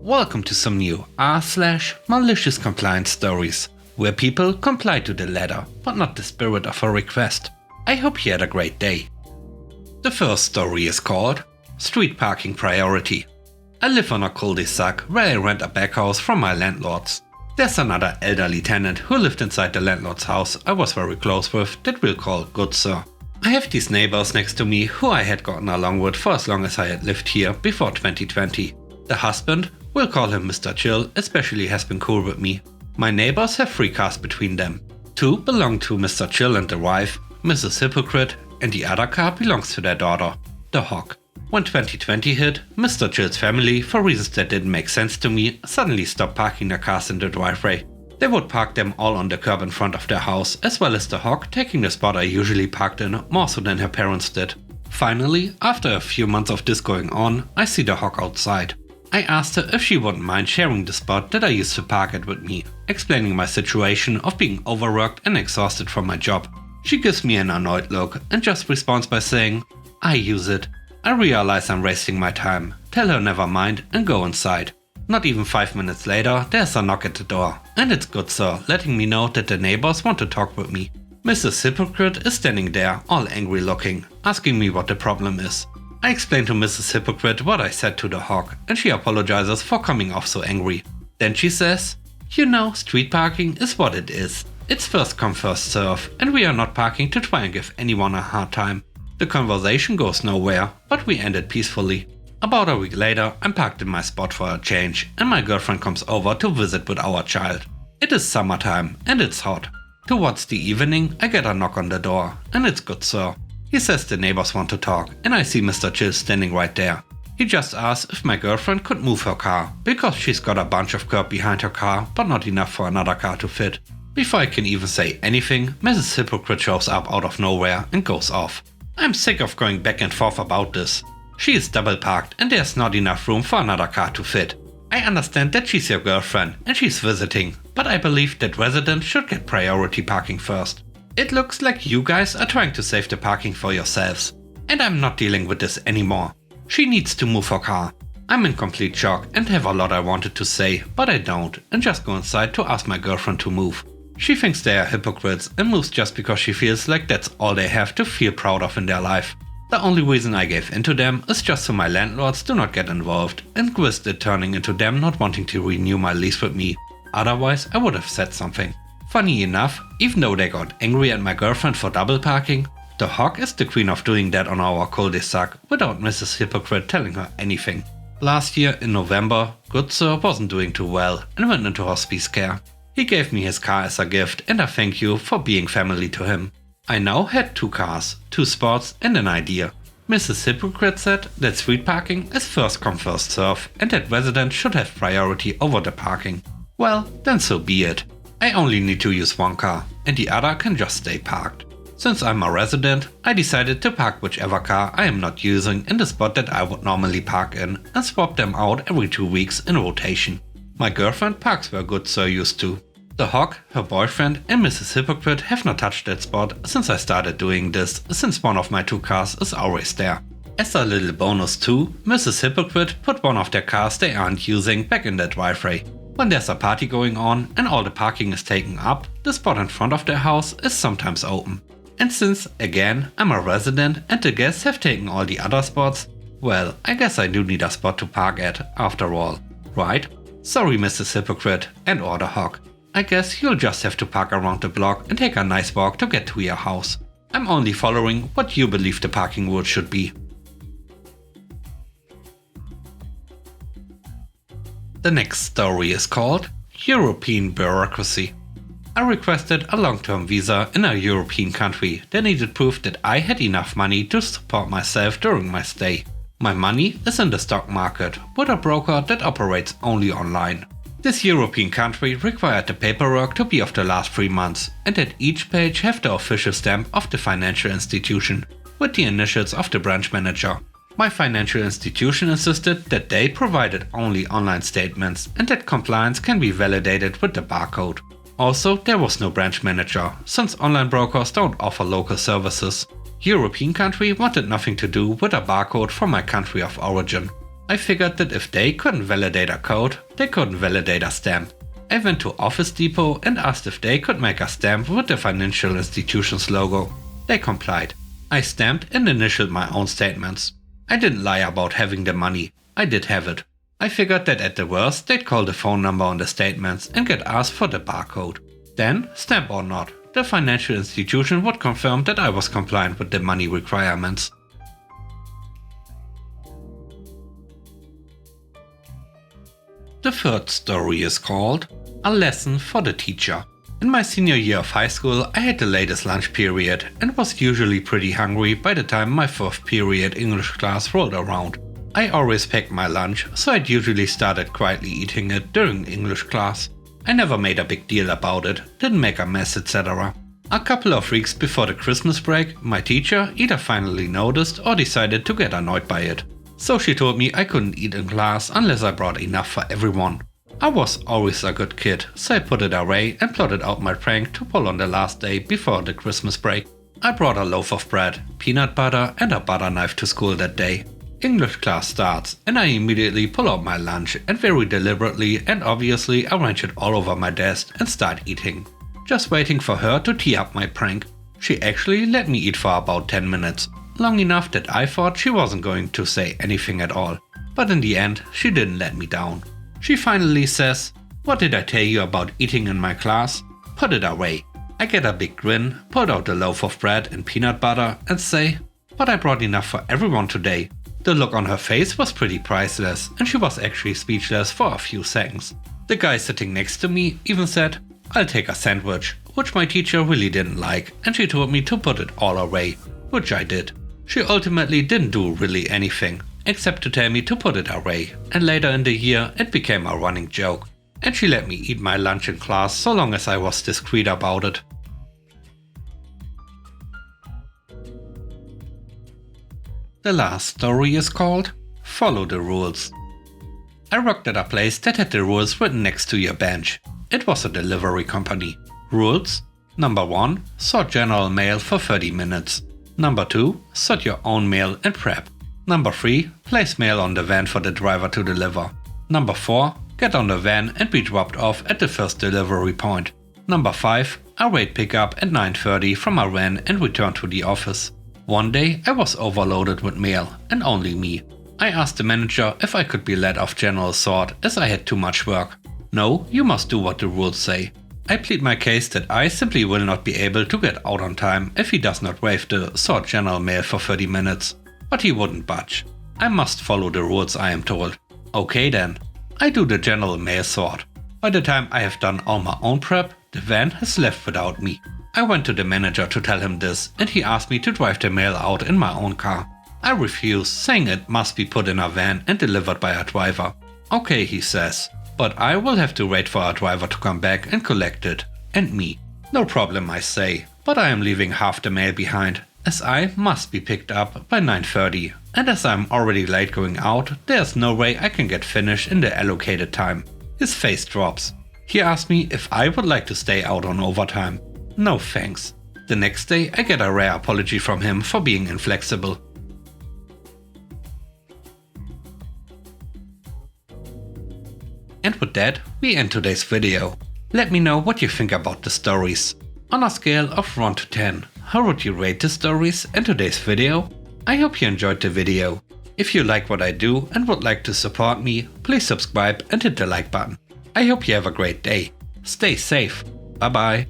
Welcome to some new r/malicious compliance stories, where people comply to the letter, but not the spirit of a request. I hope you had a great day. The first story is called Street Parking Priority. I live on a cul-de-sac where I rent a back house from my landlords. There's another elderly tenant who lived inside the landlord's house I was very close with that we'll call Good Sir. I have these neighbors next to me who I had gotten along with for as long as I had lived here before 2020. The husband, we'll call him Mr. Chill, especially has been cool with me. My neighbors have 3 cars between them. 2 belong to Mr. Chill and the wife, Mrs. Hypocrite, and the other car belongs to their daughter, the Hawk. When 2020 hit, Mr. Chill's family, for reasons that didn't make sense to me, suddenly stopped parking their cars in the driveway. They would park them all on the curb in front of their house, as well as the Hawk taking the spot I usually parked in, more so than her parents did. Finally, after a few months of this going on, I see the Hawk outside. I asked her if she wouldn't mind sharing the spot that I used to park at with me, explaining my situation of being overworked and exhausted from my job. She gives me an annoyed look and just responds by saying, "I use it." I realize I'm wasting my time, tell her never mind and go inside. Not even 5 minutes later, there's a knock at the door, and it's Good Sir letting me know that the neighbors want to talk with me. Mrs. Hypocrite is standing there, all angry looking, asking me what the problem is. I explain to Mrs. Hypocrite what I said to the Hawk, and she apologizes for coming off so angry. Then she says, "You know, street parking is what it is. It's first come first serve, and we are not parking to try and give anyone a hard time." The conversation goes nowhere, but we end it peacefully. About a week later, I'm parked in my spot for a change, and my girlfriend comes over to visit with our child. It is summertime, and it's hot. Towards the evening, I get a knock on the door, and it's Good Sir. He says the neighbors want to talk, and I see Mr. Chill standing right there. He just asks if my girlfriend could move her car, because she's got a bunch of curb behind her car, but not enough for another car to fit. Before I can even say anything, Mrs. Hypocrite shows up out of nowhere and goes off. I'm sick of going back and forth about this. She is double parked and there's not enough room for another car to fit. I understand that she's your girlfriend and she's visiting, but I believe that residents should get priority parking first. It looks like you guys are trying to save the parking for yourselves. And I'm not dealing with this anymore. She needs to move her car. I'm in complete shock and have a lot I wanted to say, but I don't, and just go inside to ask my girlfriend to move. She thinks they are hypocrites and moves just because she feels like that's all they have to feel proud of in their life. The only reason I gave into them is just so my landlords do not get involved and risk it turning into them not wanting to renew my lease with me. Otherwise I would have said something. Funny enough, even though they got angry at my girlfriend for double parking, the Hawk is the queen of doing that on our cul-de-sac without Mrs. Hypocrite telling her anything. Last year in November, Good Sir wasn't doing too well and went into hospice care. He gave me his car as a gift and a thank you for being family to him. I now had 2 cars, 2 spots and an idea. Mrs. Hypocrite said that street parking is first come first serve and that residents should have priority over the parking. Well, then so be it. I only need to use 1 car and the other can just stay parked. Since I'm a resident, I decided to park whichever car I am not using in the spot that I would normally park in and swap them out every 2 weeks in rotation. My girlfriend parks where Good Sir used to. The Hawk, her boyfriend and Mrs. Hypocrite have not touched that spot since I started doing this, since one of my 2 cars is always there. As a little bonus too, Mrs. Hypocrite put one of their cars they aren't using back in their driveway. When there's a party going on and all the parking is taken up, the spot in front of their house is sometimes open. And since, again, I'm a resident and the guests have taken all the other spots, well, I guess I do need a spot to park at after all, right? Sorry Mrs. Hypocrite and or the Hawk. I guess you'll just have to park around the block and take a nice walk to get to your house. I'm only following what you believe the parking rules should be. The next story is called European Bureaucracy. I requested a long-term visa in a European country that needed proof that I had enough money to support myself during my stay. My money is in the stock market with a broker that operates only online. This European country required the paperwork to be of the last 3 months and at each page have the official stamp of the financial institution with the initials of the branch manager. My financial institution insisted that they provided only online statements and that compliance can be validated with the barcode. Also, there was no branch manager, since online brokers don't offer local services. European country wanted nothing to do with a barcode from my country of origin. I figured that if they couldn't validate a code, they couldn't validate a stamp. I went to Office Depot and asked if they could make a stamp with the financial institution's logo. They complied. I stamped and initialed my own statements. I didn't lie about having the money. I did have it. I figured that at the worst they'd call the phone number on the statements and get asked for the barcode. Then, stamp or not, the financial institution would confirm that I was compliant with the money requirements. The third story is called A Lesson for the Teacher. In my senior year of high school, I had the latest lunch period and was usually pretty hungry by the time my fourth period English class rolled around. I always packed my lunch, so I'd usually started quietly eating it during English class. I never made a big deal about it, didn't make a mess, etc. A couple of weeks before the Christmas break, my teacher either finally noticed or decided to get annoyed by it. So she told me I couldn't eat in class unless I brought enough for everyone. I was always a good kid, so I put it away and plotted out my prank to pull on the last day before the Christmas break. I brought a loaf of bread, peanut butter and a butter knife to school that day. English class starts and I immediately pull out my lunch and very deliberately and obviously arrange it all over my desk and start eating. Just waiting for her to tee up my prank. She actually let me eat for about 10 minutes. Long enough that I thought she wasn't going to say anything at all. But in the end, she didn't let me down. She finally says, "What did I tell you about eating in my class? Put it away." I get a big grin, pull out a loaf of bread and peanut butter and say, "But I brought enough for everyone today." The look on her face was pretty priceless and she was actually speechless for a few seconds. The guy sitting next to me even said, "I'll take a sandwich," which my teacher really didn't like, and she told me to put it all away, which I did. She ultimately didn't do really anything, except to tell me to put it away, and later in the year it became a running joke. And she let me eat my lunch in class so long as I was discreet about it. The last story is called Follow the Rules. I worked at a place that had the rules written next to your bench. It was a delivery company. Rules: Number 1. Sort general mail for 30 minutes. Number 2. Sort your own mail and prep. Number 3. Place mail on the van for the driver to deliver. Number 4. Get on the van and be dropped off at the first delivery point. Number 5. Await pickup at 9:30 from a van and return to the office. One day I was overloaded with mail, and only me. I asked the manager if I could be let off general sort as I had too much work. "No, you must do what the rules say." I plead my case that I simply will not be able to get out on time if he does not waive the sort general mail for 30 minutes. But he wouldn't budge. I must follow the rules, I am told. Okay then. I do the general mail sort. By the time I have done all my own prep, the van has left without me. I went to the manager to tell him this and he asked me to drive the mail out in my own car. I refused, saying it must be put in a van and delivered by a driver. Okay, he says. But I will have to wait for a driver to come back and collect it. And me. No problem, I say, but I am leaving half the mail behind, as I must be picked up by 9:30. And as I'm already late going out, there's no way I can get finished in the allocated time. His face drops. He asks me if I would like to stay out on overtime. No thanks. The next day I get a rare apology from him for being inflexible. And with that, we end today's video. Let me know what you think about the stories. On a scale of 1 to 10, how would you rate the stories and today's video? I hope you enjoyed the video. If you like what I do and would like to support me, please subscribe and hit the like button. I hope you have a great day. Stay safe. Bye bye.